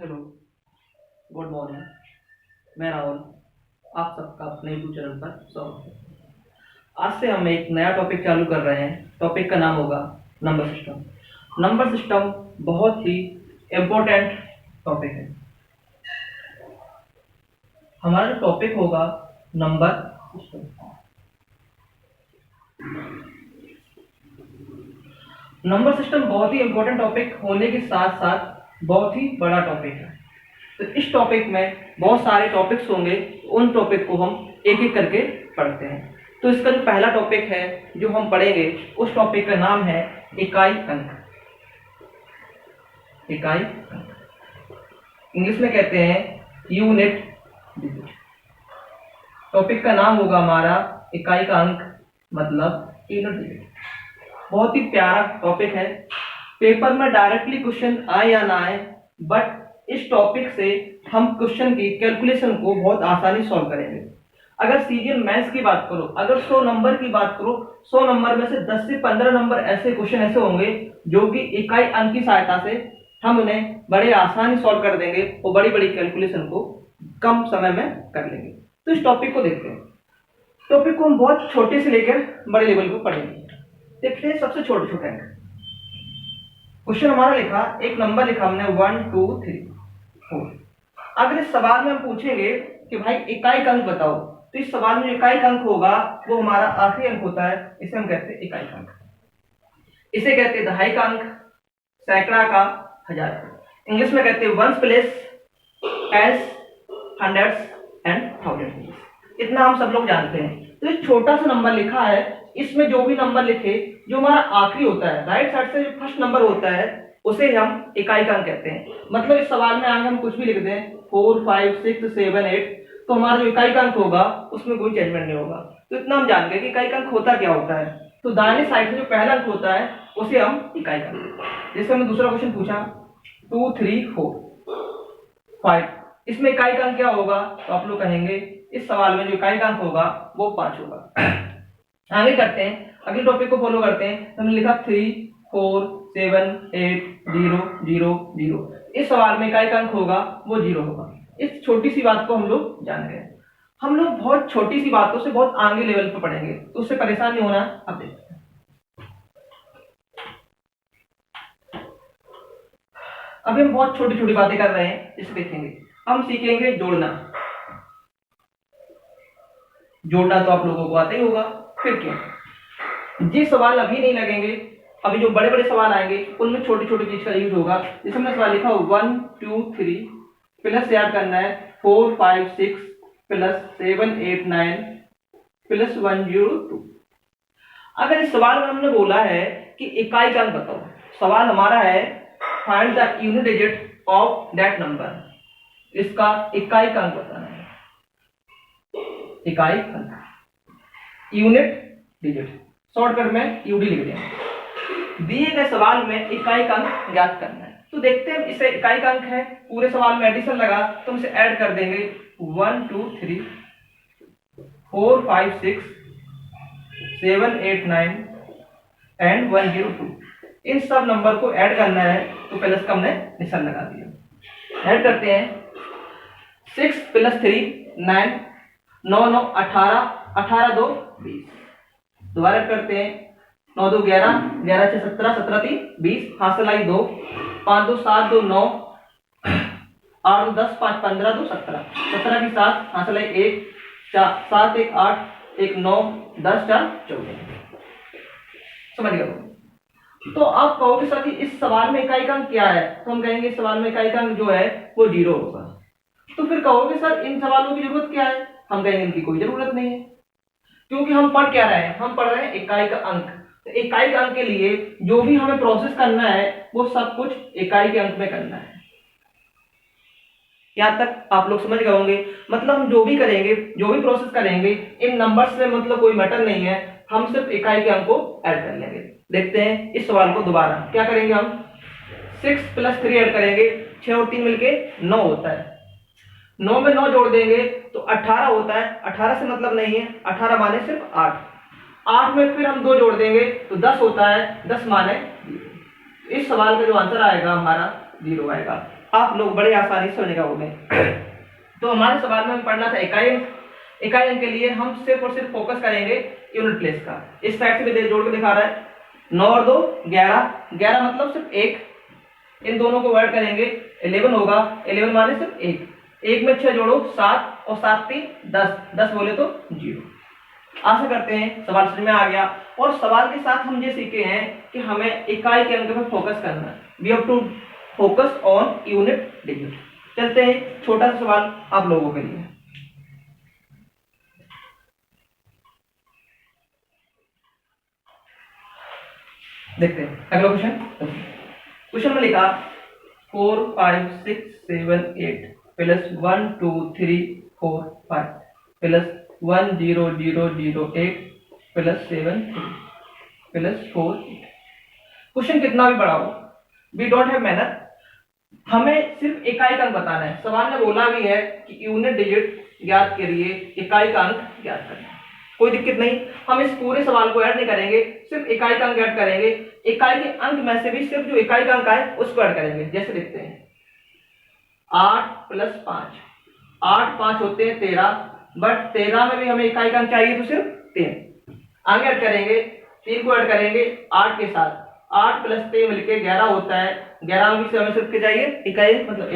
Hello, good morning. मैं राहुल, आप सबका अपने यूट्यूब चैनल पर स्वागत है। आज से हम एक नया टॉपिक चालू कर रहे हैं। टॉपिक का नाम होगा नंबर सिस्टम। नंबर सिस्टम बहुत ही इम्पोर्टेंट टॉपिक है। हमारा टॉपिक होगा नंबर सिस्टम। नंबर सिस्टम बहुत ही इम्पोर्टेंट टॉपिक होने के साथ साथ बहुत ही बड़ा टॉपिक है। तो इस टॉपिक में बहुत सारे टॉपिक्स होंगे, उन टॉपिक को हम एक एक करके पढ़ते हैं। तो इसका जो पहला टॉपिक है जो हम पढ़ेंगे, उस टॉपिक का नाम है इकाई अंक। इकाई अंक इंग्लिश में कहते हैं यूनिट डिजिट। टॉपिक का नाम होगा हमारा इकाई का अंक, मतलब यूनिट डिजिट। बहुत ही प्यारा टॉपिक है। पेपर में डायरेक्टली क्वेश्चन आए या ना आए, बट इस टॉपिक से हम क्वेश्चन की कैलकुलेशन को बहुत आसानी सॉल्व करेंगे। अगर सीजीएल मैथ्स की बात करो, अगर 100 नंबर की बात करो, 100 नंबर में से 10 से 15 नंबर ऐसे क्वेश्चन ऐसे होंगे जो कि इकाई अंक की सहायता से हम उन्हें बड़े आसानी सॉल्व कर देंगे और बड़ी बड़ी कैलकुलेशन को कम समय में कर लेंगे। तो इस टॉपिक को देखते हैं। टॉपिक को हम बहुत छोटे से लेकर बड़े लेवल को पढ़ेंगे। देखते हैं सबसे छोटे छोटे अंक। क्वेश्चन हमारा लिखा, एक नंबर लिखा हमने 1 2 3 4। अगर इस सवाल में हम पूछेंगे कि भाई इकाई का अंक बताओ, तो इस सवाल में जो इकाई का अंक होगा वो हमारा आखिरी अंक होता है। इसे हम कहते हैं इकाई का अंक। इसे कहते हैं दहाई का अंक, सैकड़ा का, हजार का। इंग्लिश में कहते हैं ones place as hundreds and thousand. इतना हम सब लोग जानते हैं। तो एक छोटा सा नंबर लिखा है, इसमें जो भी नंबर लिखे जो हमारा आखिरी होता है, राइट साइड से जो फर्स्ट नंबर होता है उसे हम इकाई का अंक कहते हैं। मतलब इस सवाल में आगे हम कुछ भी लिख दें 4 5 6 7 8, तो हमारा जो इकाई का अंक होगा उसमें कोई चेंजमेंट नहीं होगा। तो इतना हम जान गए कि इकाई का अंक होता क्या होता है। तो दाहिने साइड से जो पहला अंक होता है उसे हम इकाई का अंक। जैसे हमने दूसरा क्वेश्चन पूछा 2 3 4 5, इसमें इकाई का अंक क्या होगा? तो आप लोग कहेंगे इस सवाल में जो इकाई का अंक होगा वो 5 होगा। आगे करते हैं, अगले टॉपिक को फॉलो करते हैं। हमने लिखा 3 4 7 8 0 0 0। इस सवाल में इकाई का अंक होगा वो 0 होगा। इस छोटी सी बात को हम लोग जान गए। हम लोग बहुत छोटी सी बातों से बहुत आगे लेवल पर पढ़ेंगे, तो उससे परेशान नहीं होना। अब देखते हैं, अभी हम बहुत छोटी छोटी बातें कर रहे हैं, इसे देखेंगे। हम सीखेंगे जोड़ना। जोड़ना तो आप लोगों को आता ही होगा, फिर क्या। ये सवाल अभी नहीं लगेंगे, अभी जो बड़े बड़े सवाल आएंगे उनमें छोटी छोटी चीज का यूज होगा। जैसे हमने सवाल लिखा 1 2 3 प्लस याद करना है 4 5 6 प्लस 7 8 9 प्लस 1 0 2। अगर इस सवाल में हमने बोला है कि इकाई का अंक बताओ, सवाल हमारा है find the unit digit of that number, इसका इकाई का अंक बताना है। इकाई अंक, यूनिट डिजिट, शॉर्टकट में यूडी लिख दें। दिए गए सवाल में इकाई का अंक ज्ञात करना है। तो देखते हैं, इसे इकाई का अंक है, पूरे सवाल में एडिशन लगा तो हम इसे ऐड कर देंगे 1 2 3 4 5 6 7 8 9 एंड 1 0 2। इन सब नंबर को ऐड करना है, तो प्लस का हमने निशान लगा दिया। ऐड करते हैं 6 प्लस 3 9 9 9 18 18 2 20। दोबारा करते हैं 9 2 11 11 6 17 17 3 20। हासिल आई 2 5 2 7 2 9 8 2 10 5 15 2 17 17 की 7 हासिल आई 1 4 7 1 8 1 9 10 4 14। समझ गए? तो आप कहोगे सर कि इस सवाल में इकाई का अंक क्या है? तो हम कहेंगे इस सवाल में इकाई का अंक जो है वो 0 होगा। तो फिर कहोगे सर इन सवालों की जरूरत क्या है? हम कहेंगे इनकी कोई जरूरत नहीं है, क्योंकि हम पढ़ क्या रहे हैं? हम पढ़ रहे हैं इकाई का अंक। तो इकाई के अंक के लिए जो भी हमें प्रोसेस करना है वो सब कुछ इकाई के अंक में करना है। यहां तक आप लोग समझ गए होंगे। मतलब हम जो भी करेंगे, जो भी प्रोसेस करेंगे, इन नंबर्स में मतलब कोई मैटर नहीं है, हम सिर्फ इकाई के अंक को ऐड कर लेंगे। देखते हैं इस सवाल को दोबारा क्या करेंगे। हम 6 प्लस 3 ऐड करेंगे, 6 और 3 मिलके 9 होता है। 9 में 9 जोड़ देंगे तो 18 होता है। 18 से मतलब नहीं है, 18 माने सिर्फ 8। 8 में फिर हम 2 जोड़ देंगे तो 10 होता है, 10 माने 0। इस सवाल का जो आंसर आएगा हमारा 0 आएगा। आप लोग बड़े आसानी से समझ जाओगे। तो हमारे सवाल में पढ़ना था इकाई अंक। इकाई अंक के लिए हम सिर्फ और सिर्फ फोकस करेंगे यूनिट प्लेस का। इस साइड से भी जोड़ के दिखा रहा है, 9 और 2 11, 11 मतलब सिर्फ एक, इन दोनों को ऐड करेंगे 11 होगा, 11 माने सिर्फ एक, एक में 6 जोड़ो 7 और 7 3 10, 10 बोले तो 0। आशा करते हैं सवाल समझ में आ गया। और सवाल के साथ हम ये सीखे हैं कि हमें इकाई के अंक पर फोकस करना है। We have to focus on unit digit. चलते हैं छोटा सा सवाल आप लोगों के लिए। देखते हैं अगला क्वेश्चन। क्वेश्चन में लिखा 4 5 6 7 8 plus 1 2 3 4 5 plus 1 0 0 0 8 plus 7 3 plus 4 8। Question कितना भी बड़ा हो, वी डोंट हैव मेहनत, हमें सिर्फ इकाई का अंक बताना है। सवाल में बोला भी है कि यूनिट डिजिट ज्ञात करिए, इकाई का अंक ज्ञात करें। कोई दिक्कत नहीं, हम इस पूरे सवाल को ऐड नहीं करेंगे, सिर्फ इकाई का अंक ऐड करेंगे। इकाई के अंक में से भी सिर्फ जो इकाई का अंक आए उसको ऐड करेंगे। जैसे देखते हैं 8 प्लस 5, 8 5 होते हैं 13, बट 13 में भी हमें इकाई का अंक चाहिए तो सिर्फ 3। आगे ऐड करेंगे, 3 को ऐड करेंगे 8 के साथ, 8 प्लस 3 मिलके 11 होता है। 11 में से हमें सिर्फ क्या चाहिए, इकाई मतलब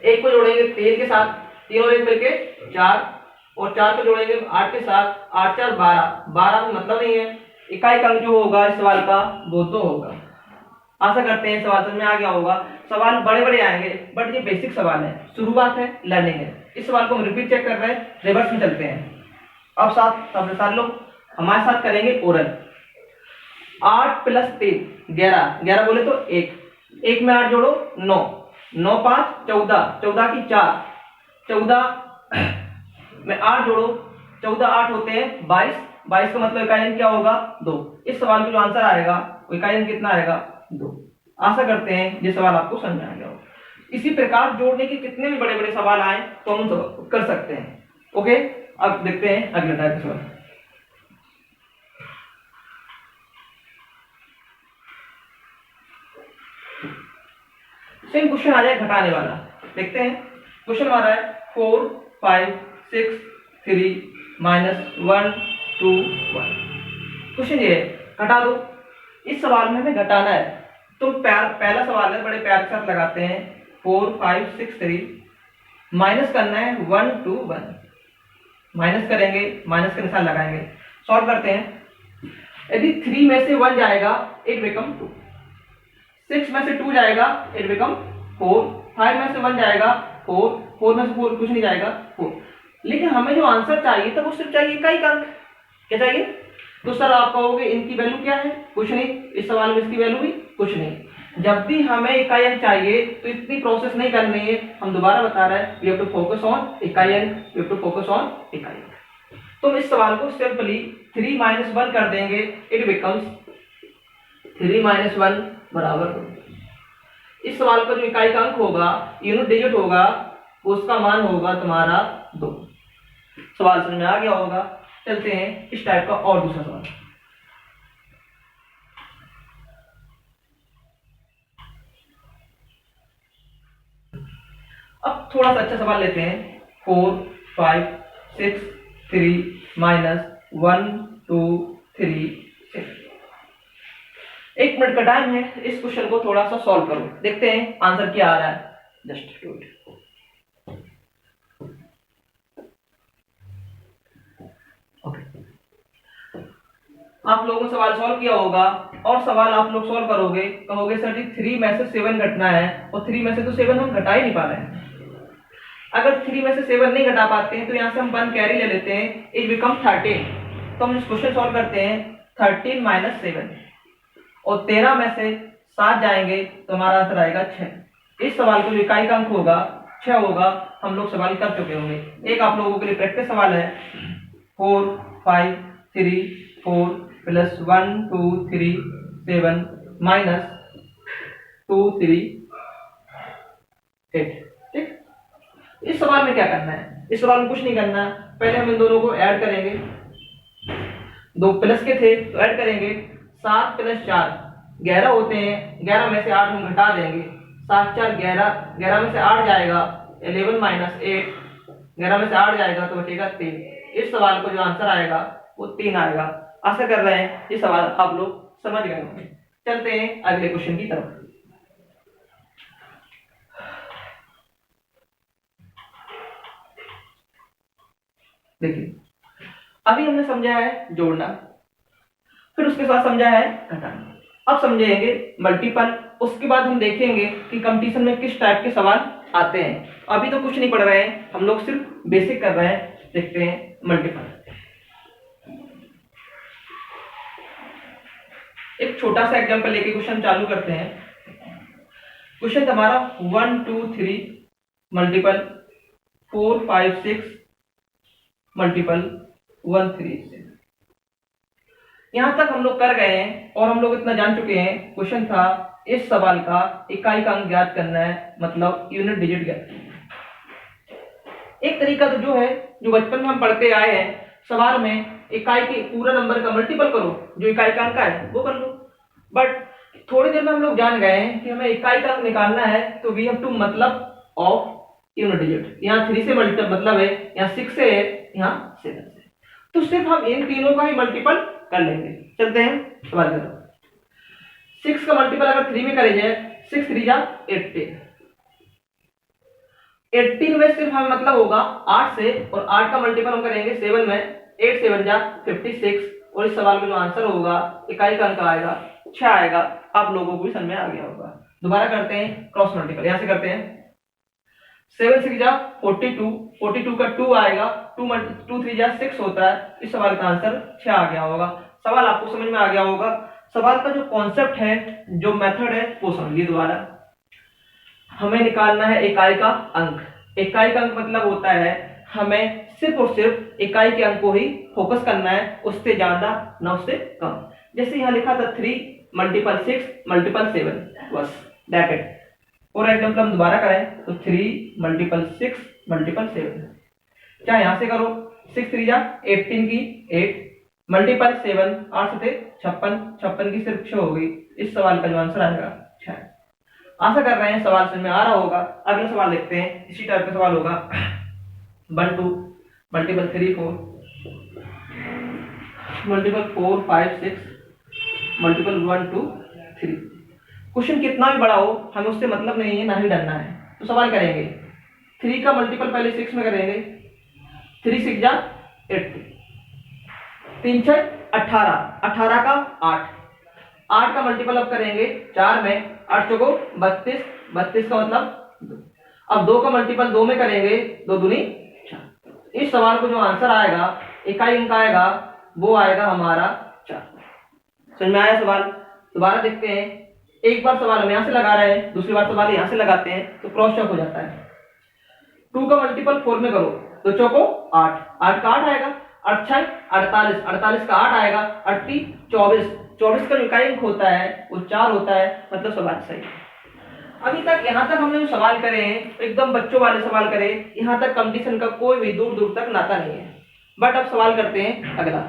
एक को जोड़ेंगे 3 के साथ, 3 और 1 मिलके 4, और 4 को जोड़ेंगे 8 के साथ, 8 4 12, 12 में मतलब नहीं है। इकाई का अंक जो होगा इस सवाल का वो तो होगा। आशा करते हैं सवाल समझ में आ गया होगा। सवाल बड़े बड़े आएंगे बट ये बेसिक सवाल है, शुरुआत है, लर्निंग है। इस सवाल को हम रिपीट चेक कर रहे हैं, रिवर्स में चलते हैं। अब साथ लोग हमारे साथ करेंगे ओरल। 8 प्लस 3 11, 11 बोले तो 1 में 8 जोड़ो 9, 9 5 14, 14 की 4, 14 में 8 जोड़ो, 14 8 होते हैं 22, 22 का मतलब इकाई अंक क्या होगा 2। इस सवाल में जो आंसर आएगा वो इकाई अंक कितना आएगा 2। आशा करते हैं ये सवाल आपको समझ में आ गया होगा। इसी प्रकार जोड़ने के कितने भी बड़े बड़े सवाल आए तो हम कर सकते हैं। ओके, अब देखते हैं अगले टाइप का सवाल। सेम क्वेश्चन आ जाए घटाने वाला। देखते हैं क्वेश्चन आ रहा है 4 5 6 3 माइनस 1 2 1। क्वेश्चन ये है घटा दो। इस सवाल में हमें घटाना है तो पहला सवाल है, बड़े प्यार के साथ लगाते हैं 4 5 6 3, माइनस करना है 1 2 1। माइनस करेंगे, माइनस का निशान लगाएंगे, सॉल्व करते हैं। यदि 3 में से 1 जाएगा इट बिकम 2, 6 में से 2 जाएगा इट बिकम 4, 5 में से 1 जाएगा 4, 4 में से 4 कुछ नहीं जाएगा 4। लेकिन हमें जो आंसर चाहिए था वो सिर्फ चाहिए इकाई का अंक। क्या चाहिए? तो सर आप कहोगे इनकी वैल्यू क्या है? कुछ नहीं, इस सवाल में इसकी वैल्यू भी कुछ नहीं। जब भी हमें इकाई अंक चाहिए तो इतनी प्रोसेस नहीं करनी है। हम दोबारा बता रहे हैं, we have to focus on इकाई अंक, we have to focus on इकाई अंक। तो इस सवाल को सिंपली 3 माइनस 1 कर देंगे, इट बिकम्स 3 माइनस 1 बराबर 2। इस सवाल का जो इकाई का अंक होगा, यूनिट डिजिट होगा, उसका मान होगा तुम्हारा 2। सवाल समझ में आ गया होगा। चलते हैं इस टाइप का और दूसरा सवाल। अब थोड़ा सा अच्छा सवाल लेते हैं। 4 5 6 3 माइनस 1 2 3 6। 1 मिनट का टाइम है, इस क्वेश्चन को थोड़ा सा सॉल्व करो, देखते हैं आंसर क्या आ रहा है। Just do it. आप लोगों ने सवाल सॉल्व किया होगा और सवाल आप लोग सॉल्व करोगे, कहोगे सर जी 3 में से 7 घटना है और 3 में से तो 7 हम घटा ही नहीं पा रहे हैं। अगर 3 में से 7 नहीं घटा पाते हैं तो यहाँ से हम 1 कैरी ले लेते हैं, इट बिकम 13। तो हम इस क्वेश्चन सॉल्व करते हैं 13 माइनस 7 और 13 में से 7 जाएंगे तो हमारा आंसर आएगा 6। इस सवाल को जो इकाई का अंक होगा 6 होगा। हम लोग सवाल कर चुके होंगे। एक आप लोगों के लिए प्रैक्टिस सवाल है 4 5 3 4 प्लस 1 2 3 7 माइनस 2 3 8। ठीक, इस सवाल में क्या करना है? इस सवाल में कुछ नहीं करना। पहले हम इन दोनों को ऐड करेंगे, 2 प्लस के थे तो ऐड करेंगे। 7 प्लस 4 11 होते हैं, 11 में से 8 हम घटा देंगे, 7 4 11, 11 में से 8 जाएगा 11 माइनस 8, 11 में से 8 जाएगा तो बचेगा 3। इस सवाल को जो आंसर आएगा वो 3 आएगा। आशा कर रहे हैं ये सवाल आप लोग समझ गए होंगे। चलते हैं अगले क्वेश्चन की तरफ। देखिए अभी हमने समझा है जोड़ना, फिर उसके साथ समझा है घटाना, अब समझेंगे मल्टीपल। उसके बाद हम देखेंगे कि कंपटीशन में किस टाइप के सवाल आते हैं। अभी तो कुछ नहीं पढ़ रहे हैं हम लोग, सिर्फ बेसिक कर रहे हैं। देखते हैं मल्टीपल। एक छोटा सा एग्जांपल लेके क्वेश्चन चालू करते हैं। क्वेश्चन हमारा 1 2 3 मल्टीपल 4 5 6 मल्टीपल 1 3 6। यहां तक हम लोग कर गए हैं और हम लोग इतना जान चुके हैं। क्वेश्चन था इस सवाल का इकाई का अंक ज्ञात करना है, मतलब यूनिट डिजिट ज्ञात करना है। एक तरीका तो जो है, जो बचपन में हम पढ़ते आए हैं, सवाल में इकाई के पूरा नंबर का मल्टीपल करो, जो इकाई का अंक है वो कर लो। बट थोड़ी देर में हम लोग जान गए हैं कि हमें इकाई का अंक निकालना है तो वी हैव टू मतलब ऑफ यूनिट डिजिट। यहाँ 3 से मल्टीपल मतलब है, यहाँ 6 से है, यहाँ 7 से, तो सिर्फ हम इन तीनों का ही मल्टीपल कर लेंगे। चलते हैं सवाल की तरफ। 6 का मल्टीपल अगर 3 में करे जाए, 6 3 जा 18, 18 में सिर्फ हमें मतलब होगा 8 से, और 8 का मल्टीपल हम करेंगे 7 में, 8 7 जा 56, और इस सवाल का जो आंसर होगा इकाई का अंक आएगा 6 आएगा। आप लोगों को भी समझ में आ गया होगा। दोबारा करते हैं क्रॉस मल्टीपल, यहां से करते हैं। 7 6 जा 42, 42 का 2 आएगा, 2 3 जा 6 होता है। इस सवाल का आंसर 6 आ गया होगा। सवाल आपको समझ में आ गया होगा। सवाल का जो कॉन्सेप्ट है, जो मेथड है, वो समझिए दोबारा। हमें निकालना है इकाई का अंक। इकाई का अंक मतलब होता है हमें सिर्फ और सिर्फ इकाई के अंक को ही फोकस करना है, उससे ज्यादा ना उससे कम। जैसे यहाँ लिखा था 3 मल्टीपल 6 मल्टीपल 7, बस दैट इट। और एग्जाम्पल हम दोबारा करें तो 3 मल्टीपल 6 मल्टीपल 7, क्या यहां से करो, 6 3 जा 18 की 8 मल्टीपल 7, 8 से 56, 56 की सिर्फ 6 होगी। इस सवाल का जो आंसर आएगा 6। आशा कर रहे हैं सवाल समझ में आ रहा होगा। अगला सवाल देखते हैं। इसी टाइप का सवाल होगा 1 2 मल्टीपल 3 4 मल्टीपल 4 5 6 मल्टीपल 1 2 3। क्वेश्चन कितना भी बड़ा हो हमें उससे मतलब नहीं है, ना ही डरना है। तो सवाल करेंगे 3 का मल्टीपल पहले 6 में करेंगे, 3 6 जा 80, 3 6 18, 18 का 8, 8 का मल्टीपल अब करेंगे 4 में, 8 चौको 32, 32 का मतलब 2। अब 2 का मल्टीपल 2 में करेंगे, 2 दूनी 4। इस सवाल को जो आंसर आएगा इकाई अंक आएगा वो आएगा हमारा 4। समझ में आया सवाल? दोबारा देखते हैं। एक बार सवाल हम यहां से लगा रहे हैं, दूसरी बार सवाल यहां से लगाते हैं तो क्रॉस चेक हो जाता है। 2 का मल्टीपल 4 में करो, 2 चौको 8, 8 का 8 आएगा, 8 6 48, 48 का 8 आएगा, 80 24, 24 का जो इकाई अंक होता है वो 4 होता है, मतलब सवाल सही है। अभी तक यहां तक हमने जो सवाल करे हैं एकदम बच्चों वाले सवाल करे, यहां तक कंपटीशन का कोई भी दूर दूर तक नाता नहीं है। बट अब सवाल करते हैं अगला,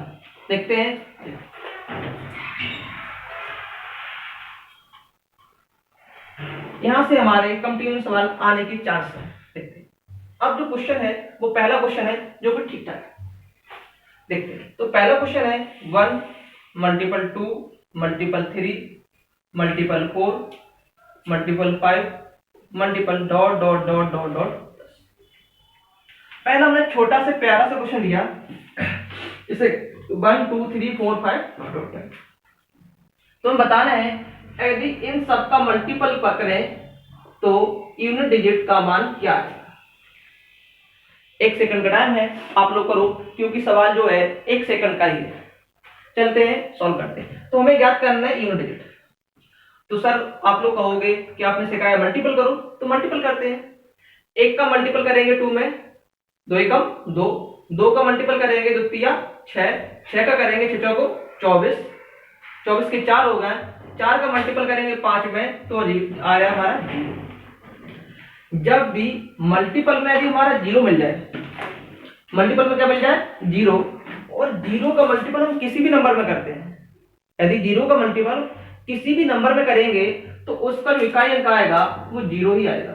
देखते हैं। यहां से हमारे कंपटीशन सवाल आने की चांस है। देखते हैं अब जो क्वेश्चन है वो पहला क्वेश्चन है जो कि ठीक ठाक है। देखते हैं तो पहला क्वेश्चन है 1 multiple 2 multiple 3 multiple 4 multiple 5 multiple dot dot dot dot dot. पहला हमने छोटा से प्यारा सा क्वेश्चन दिया, इसे 1 2 3 4 5 डॉट। तो हम बताना है यदि इन सब का मल्टीपल करें तो यूनिट डिजिट का मान क्या है। 1 सेकंड का टाइम है, आप लोग करो क्योंकि सवाल जो है 1 सेकंड का ही है। चलते हैं सॉल्व करते हैं। तो हमें ज्ञात करना है यूनिट डिजिट। तो सर आप लोग कहोगे कि आपने सिखाया मल्टीपल करो, तो मल्टीपल करते हैं। 1 का मल्टीपल करेंगे 2 में, 2 एकम 2, 2 का मल्टीपल करेंगे 2 तिया 6, 6 का करेंगे 6 चौको 24, 24 के 4 हो गए, 4 का मल्टीपल करेंगे 5 में तो आ रहा हमारा 0। जब भी मल्टीपल में यदि हमारा 0 मिल जाए, मल्टीपल में क्या मिल जाए 0, और 0 का मल्टीपल हम किसी भी नंबर में करते हैं, यदि 0 का मल्टीपल किसी भी नंबर में करेंगे तो उसका जो इकाई अंक आएगा वो 0 ही आएगा।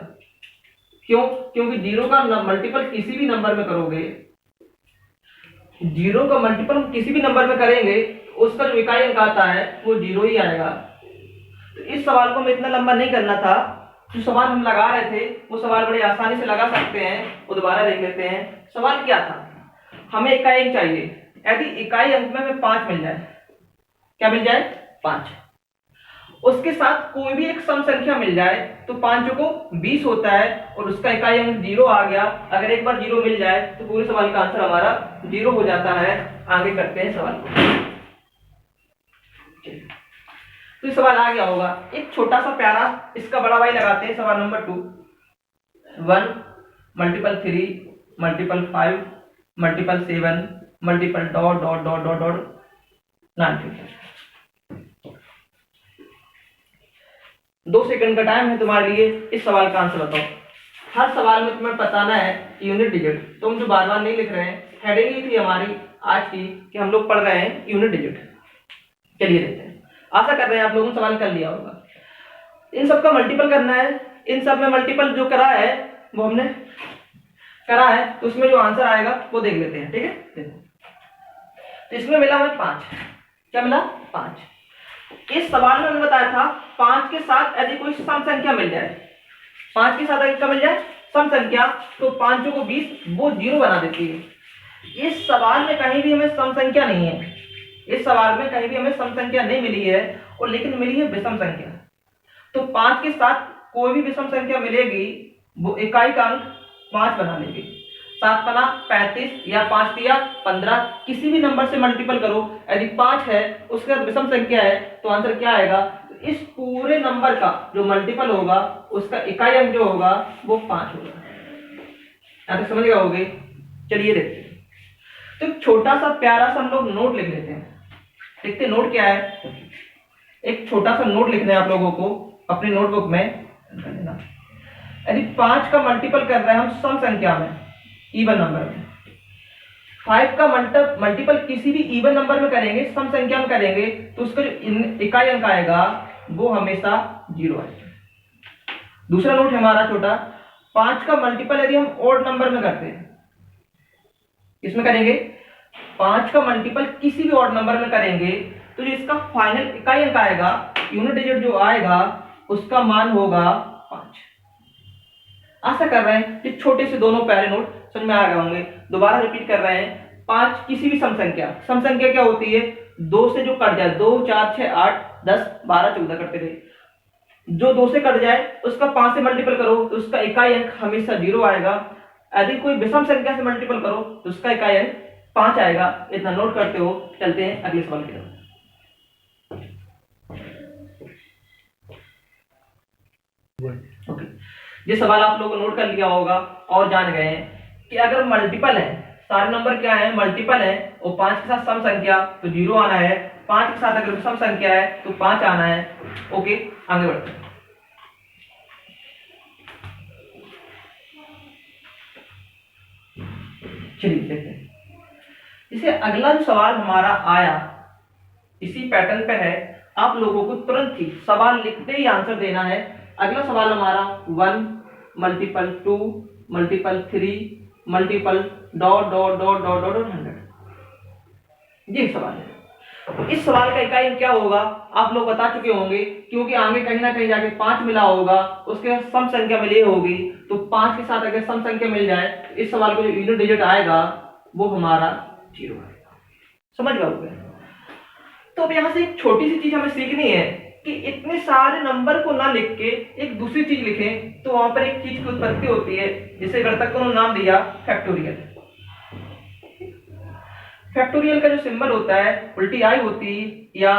क्यों? क्योंकि 0 का मल्टीपल किसी भी नंबर में करोगे, 0 का मल्टीपल किसी भी नंबर में करेंगे तो उसका जो इकाई अंक आता है वो 0 ही आएगा। तो इस सवाल को हमें इतना लंबा नहीं करना था। जो सवाल हम लगा रहे थे वो सवाल बड़े आसानी से लगा सकते हैं, वो दोबारा देख लेते हैं। सवाल क्या था? हमें इकाई अंक चाहिए। यदि इकाई अंक में हमें 5 मिल जाए, क्या मिल जाए? 5। उसके साथ कोई भी एक सम संख्या मिल जाए तो 5 को 20 होता है और उसका इकाई अंक 0 आ गया। अगर एक बार 0 मिल जाए तो पूरे सवाल का आंसर हमारा 0 हो जाता है। आगे करते हैं सवाल को। तो ये सवाल आ गया होगा। एक छोटा सा प्यारा इसका बड़ा वाई लगाते हैं। सवाल number 2, 1 multiple 3 multiple 5 multiple 7 multiple dot dot dot dot dot 9। 2 second का टाइम है तुम्हारे लिए। इस सवाल का आंसर बताओ। हर सवाल में तुम्हें बताना है यूनिट डिजिट। तुम जो बार बार नहीं लिख रहे हैं, हेडिंग ही थी हमारी आज की कि हम लोग पढ़ रहे हैं यूनिट डिजिट। चलिए देखते हैं। आशा कर रहे हैं आप लोगों ने सवाल कर लिया होगा। इन सब का मल्टीपल करना है। इन सब में मल्टीपल जो करा है वो हमने करा है, तो उसमें जो आंसर आएगा वो देख लेते हैं। ठीक है, तो इसमें मिला हमें 5। क्या मिला? 5। इस सवाल में हमने बताया था 5 के साथ यदि कोई सम संख्या मिल जाए, 5 के साथ क्या मिल जाए? सम संख्या, तो 5 को 20 वो 0 बना देती है। इस सवाल में कहीं भी हमें सम संख्या नहीं है। इस सवाल में कहीं भी हमें सम संख्या नहीं मिली है, और लेकिन मिली है विषम संख्या। तो 5 के साथ कोई भी विषम संख्या मिलेगी वो इकाई का अंक 5 बना लेगी। 7 पना 35 या 5 तिया 15, किसी भी नंबर से मल्टीपल करो। यदि 5 है उसके बाद विषम संख्या है तो आंसर क्या आएगा? तो इस पूरे नंबर का जो मल्टीपल होगा उसका इकाई अंक जो होगा वो 5 होगा। यहां तक समझ गए होगे? चलिए देखते हैं। तो छोटा सा प्यारा सा हम लोग नोट लिख लेते हैं। देखते हैं नोट क्या है। एक छोटा सा नोट लिखना है आप लोगों को अपनी नोटबुक में। यदि 5 का मल्टीपल कर रहे हैं हम सम संख्या में, इवन नंबर में, 5 का मल्टीपल किसी भी इवन नंबर में करेंगे, सम संख्या में करेंगे, तो उसका जो इकाई अंक आएगा वो हमेशा 0 आएगा। दूसरा नोट है हमारा छोटा, 5 का मल्टीपल यदि हम ऑड नंबर में करते हैं, इसमें करेंगे 5 का मल्टीपल किसी भी ऑड नंबर में करेंगे, तो जो इसका फाइनल इकाई अंक आएगा, यूनिट डिजिट जो आएगा उसका मान होगा 5। आशा कर रहे हैं कि छोटे से दोनों प्यारे नोट समझ में आ गए होंगे। दोबारा रिपीट कर रहे हैं। 5 किसी भी सम संख्या क्या होती है? 2 से जो कट जाए, 2 4 6 8 10 12 14 करते रहे, जो 2 से कट जाए उसका 5 से मल्टीपल करो तो उसका इकाई अंक हमेशा 0 आएगा। यदि कोई विषम संख्या से मल्टीपल करो तो उसका इकाई अंक 5 आएगा। इतना नोट करते हो। चलते हैं अगले सवाल की तरफ। ओके, ये सवाल आप लोगों को नोट कर लिया होगा और जान गए हैं कि अगर मल्टीपल है, सारे नंबर क्या है? मल्टीपल है, और 5 के साथ सम संख्या तो 0 आना है, 5 के साथ अगर विषम संख्या है तो 5 आना है। ओके, आगे बढ़ते हैं। चलिए देखते हैं। इसे अगला जो सवाल हमारा आया इसी पैटर्न पे है। आप लोगों को तुरंत ही सवाल लिखते ही आंसर देना है। अगला सवाल हमारा 1 multiple 2 multiple 3 multiple dot dot dot dot dot 100। ये सवाल है। इस सवाल का इकाई अंक क्या होगा आप लोग बता चुके होंगे, क्योंकि आगे कहीं ना कहीं जाके 5 मिला होगा, उसके सम संख्या मिली होगी, तो 5 के साथ अगर सम संख्या मिल जाए तो इस सवाल को जो यूनिट डिजिट आएगा वो हमारा 0 आएगा। समझ गए? तो अब यहां से एक छोटी सी चीज हमें सीखनी है कि इतने सारे नंबर को ना लिख के एक दूसरी चीज लिखें, तो वहां पर एक चीज की उत्पत्ति होती है जिसे गणितज्ञों ने नाम दिया फैक्टोरियल। फैक्टोरियल का जो सिंबल होता है उल्टी आई होती है, या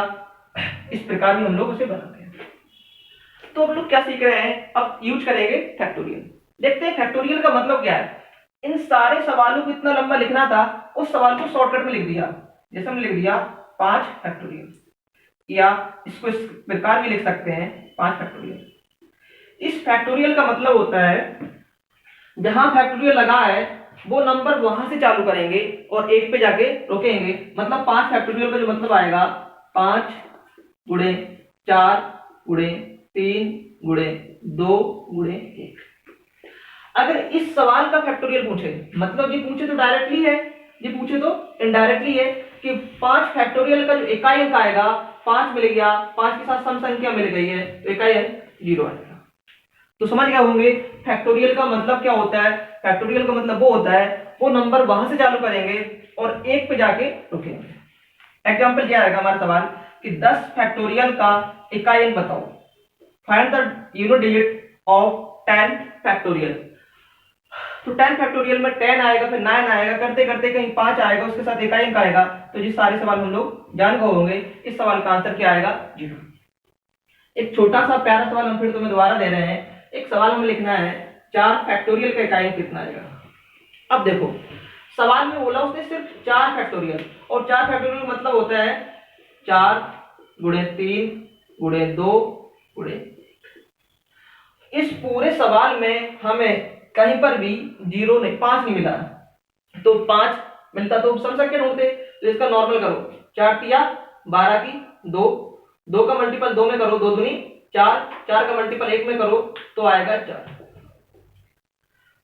इस प्रकार भी हम लोग उसे बनाते हैं। तो हम लोग क्या सीख रहे हैं? अब यूज करेंगे फैक्टोरियल। देखते हैं फैक्टोरियल का मतलब क्या है। इन सारे सवालों को इतना लंबा लिखना था, उस सवाल को शॉर्टकट में लिख दिया। जैसे हमने लिख दिया 5 फैक्टोरियल, या इसको इस प्रकार भी लिख सकते हैं 5 फैक्टोरियल। इस फैक्टोरियल का मतलब होता है जहां फैक्टोरियल लगा है वो नंबर वहां से चालू करेंगे और 1 पे जाके रोकेंगे। मतलब 5 फैक्टोरियल का जो मतलब आएगा 5 गुणे 4 गुणे 3 गुणे 2 गुणे 1। अगर इस सवाल का फैक्टोरियल पूछे, मतलब ये पूछे तो डायरेक्टली है, ये पूछे तो इनडायरेक्टली है कि 5 फैक्टोरियल का जो इकाई अंक आएगा 5 मिल गया, 5 के साथ सम संख्या मिल गई है तो इकाई अंक 0 आएगा। तो समझ गए होंगे फैक्टोरियल का मतलब क्या होता है। फैक्टोरियल का मतलब वो होता है वो नंबर वहां से चालू करेंगे और 1 पे जाके रुकेंगे। एग्जांपल क्या आएगा हमारा सवाल कि 10 फैक्टोरियल का इकाई अंक बताओ, find the unit digit of 10 factorial. तो 10 फैक्टोरियल में 10 आएगा, फिर 9 आएगा, करते करते कहीं 5 आएगा, उसके साथ इकाई अंक आएगा। तो ये सारे सवाल हम लोग जान गए होंगे। इस सवाल का आंसर क्या आएगा? 0। एक छोटा सा प्यारा सवाल हम फिर तुम्हें दोबारा दे रहे हैं। एक सवाल हमें लिखना है 4 फैक्टोरियल का इकाई अंक कितना आएगा। अब देखो सवाल में बोला उसने सिर्फ 4 फैक्टोरियल, और 4 फैक्टोरियल मतलब होता है 4 गुणे 3 गुणे 2 गुणे। इस पूरे सवाल में हमें कहीं पर भी 0 नहीं, 5 नहीं मिला। तो 5 मिलता तो सम संख्या होते, तो इसका नॉर्मल करो, 4 तिया 12 की 2, 2 का मल्टीपल 2 में करो, 2 दूनी 4, 4 का मल्टीपल 1 में करो तो आएगा 4।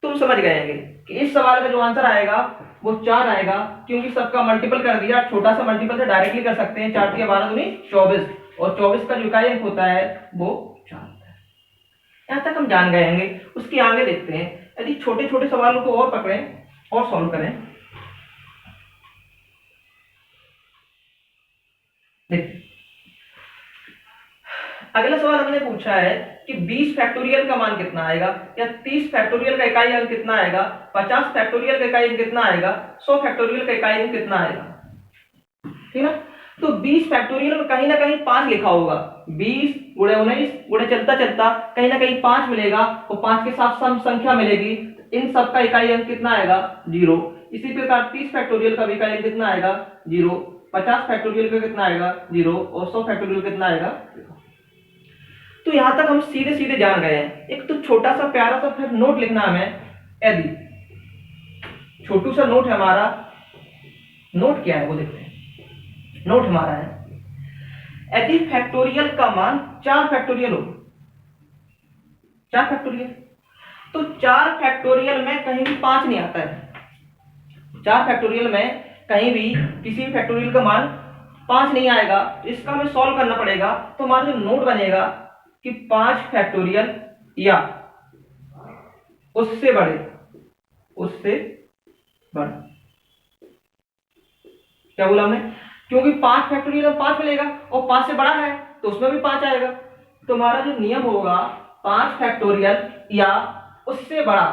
तुम समझ गए कि इस सवाल का जो आंसर आएगा वो 4 आएगा, क्योंकि सबका मल्टीपल कर दिया। छोटा सा मल्टीपल से डायरेक्टली कर सकते हैं, 4 तिया 12 दूनी 24, और 24 का जो इकाई अंक होता है वो 4 होता है। यहां तक हम जान गए होंगे। उसके आगे देखते हैं, यदि छोटे छोटे सवालों को और पकड़ें और सॉल्व करें। देखिए अगला सवाल हमने पूछा है कि 20 फैक्टोरियल का मान कितना आएगा, या 30 फैक्टोरियल का इकाई अंक कितना आएगा, 50 फैक्टोरियल का इकाई अंक कितना आएगा, 100 फैक्टोरियल का इकाई अंक कितना आएगा। ठीक ना। तो 20 फैक्टोरियल में कहीं ना कहीं 5 लिखा होगा, 20 गुणे 19 गुणे चलता चलता कहीं ना कहीं 5 मिलेगा, और 5 के साथ सम संख्या मिलेगी। इन सब का इकाई अंक कितना आएगा? 0। इसी प्रकार 30 फैक्टोरियल का इकाई अंक कितना आएगा? 0। 50 फैक्टोरियल का कितना आएगा? 0। और 100 फैक्टोरियल कितना आएगा? 0। तो यहां तक हम सीधे सीधे जान गए हैं। एक तो छोटा सा प्यारा सा फिर नोट लिखना हमें। यदि छोटू सा नोट है हमारा, नोट क्या है वो देखते हैं। नोट हमारा है यदि फैक्टोरियल का मान 4 फैक्टोरियल हो, 4 फैक्टोरियल, तो 4 फैक्टोरियल में कहीं भी 5 नहीं आता है। 4 फैक्टोरियल में कहीं भी किसी भी फैक्टोरियल का मान 5 नहीं आएगा। तो इसका हमें सॉल्व करना पड़ेगा। तो हमारा जो नोट बनेगा कि 5 फैक्टोरियल या उससे बड़े, उससे बड़ा। क्या बोला हमने? क्योंकि 5 फैक्टोरियल में 5 मिलेगा, और 5 से बड़ा है तो उसमें भी 5 आएगा। तो हमारा जो नियम होगा 5 फैक्टोरियल या उससे बड़ा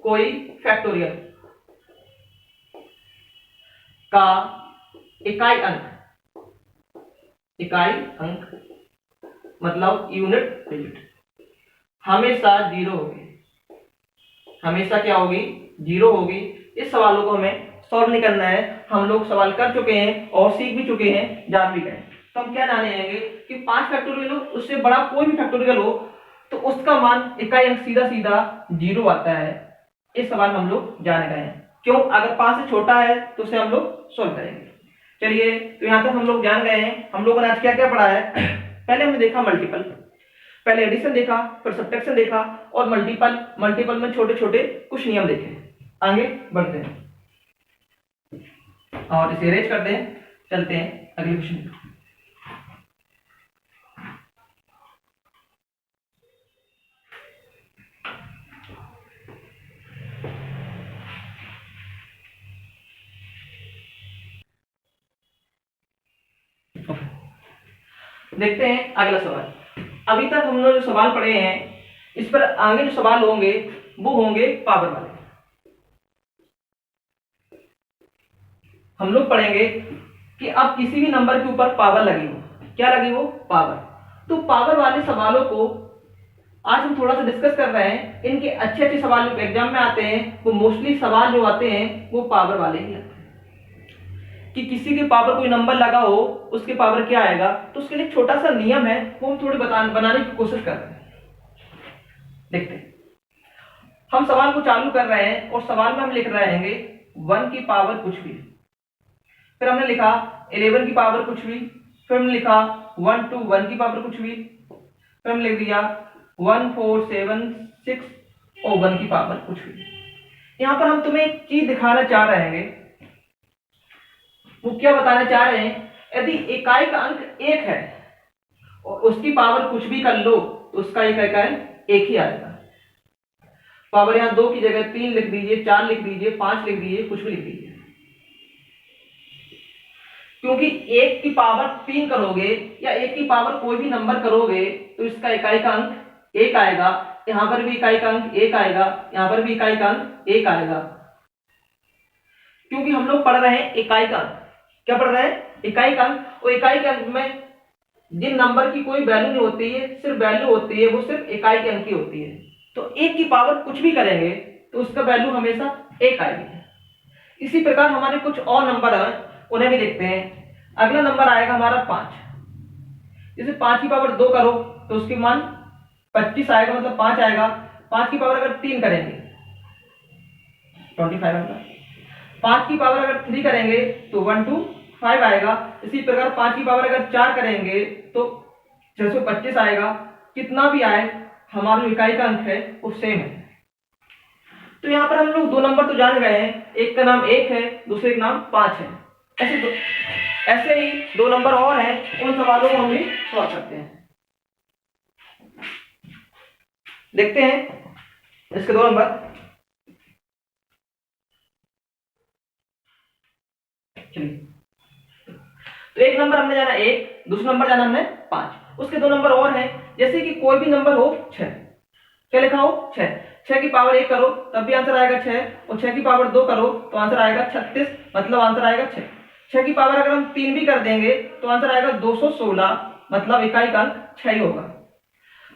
कोई फैक्टोरियल का इकाई अंक, इकाई अंक मतलब यूनिट डिजिट हमेशा 0 होगी। हमेशा क्या होगी? 0 होगी। इस सवालों को हमें सॉल्व नहीं करना है, हम लोग सवाल कर चुके हैं और सीख भी चुके हैं, जान भी गए। तो हम क्या जानेंगे कि 5 फैक्टोरियल हो, उससे बड़ा कोई भी फैक्टोरियल हो तो उसका मान इकाई अंक सीधा सीधा 0 आता है। इस सवाल हम लोग जान गए हैं। क्यों? अगर 5 से छोटा है तो उसे हम लोग सॉल्व करेंगे। चलिए, तो यहां तक हम लोग जान गए हैं। हम लोगों ने आज क्या क्या पढ़ा है? पहले हमने देखा मल्टीपल, पहले एडिशन देखा, फिर सब्ट्रैक्शन देखा, और मल्टीपल में छोटे छोटे कुछ नियम देखे। आगे बढ़ते हैं और इसे अरेंज करते हैं, चलते हैं अगले क्वेश्चन। देखते हैं अगला सवाल। अभी तक हम लोग जो सवाल पढ़े हैं, इस पर आगे जो सवाल होंगे वो होंगे पावर वाले। हम लोग पढ़ेंगे कि अब किसी भी नंबर के ऊपर पावर लगी हो, क्या लगी हो? पावर। तो पावर वाले सवालों को आज हम थोड़ा सा डिस्कस कर रहे हैं। इनके अच्छे अच्छे सवाल जो एग्जाम में आते हैं, वो मोस्टली सवाल जो आते हैं वो पावर वाले ही आते हैं। कि किसी के पावर कोई नंबर लगा हो, उसके पावर क्या आएगा। तो उसके लिए छोटा सा नियम है, वो हम थोड़ी बनाने की कोशिश कर रहे हैं। देखते हैं। हम सवाल को चालू कर रहे हैं और सवाल में हम लिख रहे हैं 1 की पावर कुछ भी, फिर हमने लिखा 11 की पावर कुछ भी, फिर हमने लिखा 1 to 1 की पावर कुछ भी, फिर हम लिख दिया 1 4 7 6 और 1 की पावर कुछ भी। यहाँ पर हम तुम्हें एक चीज दिखाना चाह रहे हैं, वो क्या बताना चाह रहे हैं, यदि इकाई का अंक 1 है और उसकी पावर कुछ भी कर लो तो उसका इकाई का अंक 1 ही आएगा। पावर यहाँ 2 की जगह 3 लिख दीजिए, 4 लिख दीजिए, 5 लिख दीजिए, कुछ भी लिख दीजिए, क्योंकि 1 की पावर 3 करोगे या 1 की पावर कोई भी नंबर करोगे तो इसका इकाई का अंक 1 आएगा। यहां पर भी इकाई का अंक 1 आएगा, यहां पर भी इकाई का अंक 1 आएगा, क्योंकि हम लोग पढ़ रहे हैं इकाई का अंक। क्या पढ़ रहे हैं? इकाई का अंक। और इकाई के अंक में जिन नंबर की कोई वैल्यू नहीं होती है, सिर्फ वैल्यू होती है, वो सिर्फ इकाई के अंक की होती है। तो 1 की पावर कुछ भी करेंगे तो उसका वैल्यू हमेशा 1 आएगी। इसी प्रकार हमारे कुछ और नंबर है, उन्हें भी देखते हैं। अगला नंबर आएगा हमारा 5। जैसे 5 की पावर 2 करो तो उसकी मान 25 आएगा, मतलब 5 आएगा। 5 की पावर अगर 3 करेंगे 25 आएगा। 5 की पावर अगर 3 करेंगे तो 1 2 5 आएगा। इसी प्रकार 5 की पावर अगर 4 करेंगे तो 625 आएगा। कितना भी आए, हमारा जो इकाई का अंक है वो सेम है। तो यहाँ पर हम लोग 2 नंबर तो जान गए हैं, एक का नाम 1 है, दूसरे का नाम 5 है। ऐसे ही 2 नंबर और हैं, उन सवालों को हम भी सॉल्व करते हैं। देखते हैं इसके 2 नंबर। चलिए, तो एक नंबर हमने जाना 1, दूसरा नंबर जाना हमने 5। उसके 2 नंबर और हैं, जैसे कि कोई भी नंबर हो 6। क्या लिखा हो? 6। 6 की पावर 1 करो तब भी आंसर आएगा 6, और 6 की पावर 2 करो तो आंसर आएगा 36, मतलब आंसर आएगा 6। 6 की पावर अगर हम 3 भी कर देंगे तो आंसर आएगा 216, मतलब इकाई का अंक 6 ही होगा।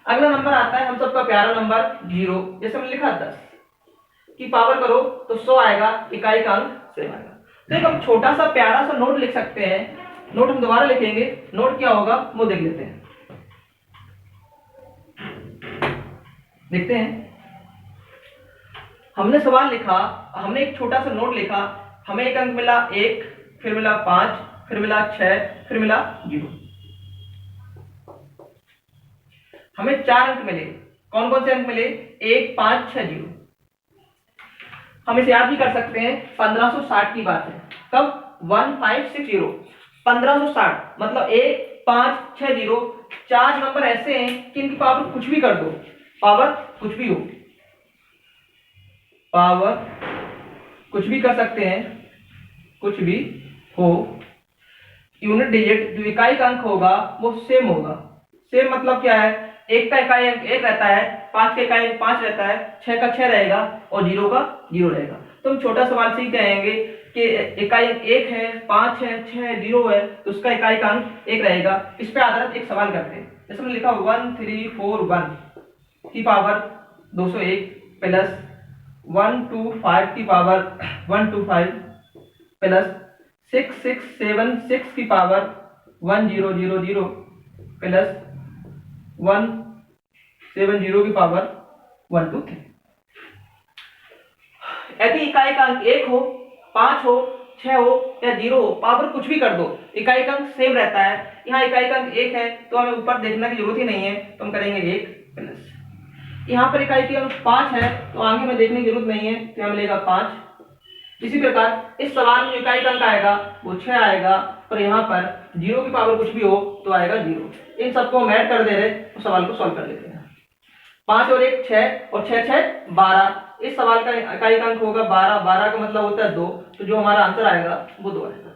अगला नंबर आता है हम सबका प्यारा नंबर 0। जैसे हमने लिखा 10 की पावर करो तो 100 आएगा, इकाई का अंक 7 आएगा। तो एक हम छोटा सा प्यारा सा नोट लिख सकते हैं। नोट हम दोबारा लिखेंगे, नोट क्या होगा वो देख लेते हैं। देखते हैं, हमने सवाल लिखा, हमने एक छोटा सा नोट लिखा, हमें एक अंक मिला 1, फिर मिला 5, फिर मिला 6, फिर मिला 0। हमें 4 अंक मिले। कौन कौन से अंक मिले? 1 5 6 0। हम इसे याद भी कर सकते हैं, 1560 की बात है। कब? 1560, 1560, मतलब 1 5 6 0। 4 नंबर ऐसे हैं कि इनकी पावर कुछ भी कर दो, पावर कुछ भी हो, पावर कुछ भी कर सकते हैं, कुछ भी हो। यूनिट डिजिट जो इकाई का अंक होगा वो सेम होगा। सेम मतलब क्या है? 1 का इकाई अंक 1 रहता है, 5 का इकाई अंक 5 रहता है, 6 का 6 रहेगा और 0 का 0 रहेगा। तो हम छोटा सवाल से ही कहेंगे कि इकाई अंक 1 है, 5 है, 6 है, 0 है, तो उसका इकाई का अंक 1 रहेगा। इस पे आधारित एक सवाल करते हैं। जैसे हमने लिखा 1341 की पावर 201 प्लस 125 की पावर 125 प्लस 6676 की पावर 1000 प्लस 170 की पावर 123। यदि इकाई का अंक 1 हो, 5 हो, 6 हो या 0 हो, पावर कुछ भी कर दो, इकाई का अंक सेम रहता है। यहाँ इकाई का अंक 1 है तो हमें ऊपर देखने की जरूरत ही नहीं है, तो हम करेंगे 1 प्लस। यहाँ पर इकाई का अंक 5 है तो आगे में देखने की जरूरत नहीं है, तो हम लेगा 5। इसी प्रकार इस सवाल में इकाई का अंक आएगा वो 6 आएगा, और यहाँ पर 0 की पावर कुछ भी हो तो आएगा 0। इन सबको हम ऐड कर दे रहे तो सवाल को सॉल्व कर लेते हैं। 5 और 1 6 और 6 6 12। इस सवाल का इकाई का अंक होगा 12, 12 का मतलब होता है 2, तो जो हमारा आंसर आएगा वो 2 आएगा।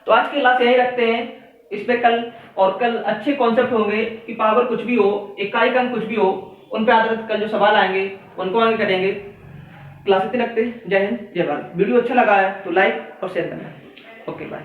तो आज की क्लास यही रखते हैं। इसमें कल अच्छे कॉन्सेप्ट होंगे कि पावर कुछ भी हो, इकाई का अंक कुछ भी हो, उन पे आधारित कल जो सवाल आएंगे उनको आगे करेंगे। क्लास इतने रखते हैं। जय हिंद, जय भारत। वीडियो अच्छा लगा है तो लाइक और शेयर करना। Okay, bye.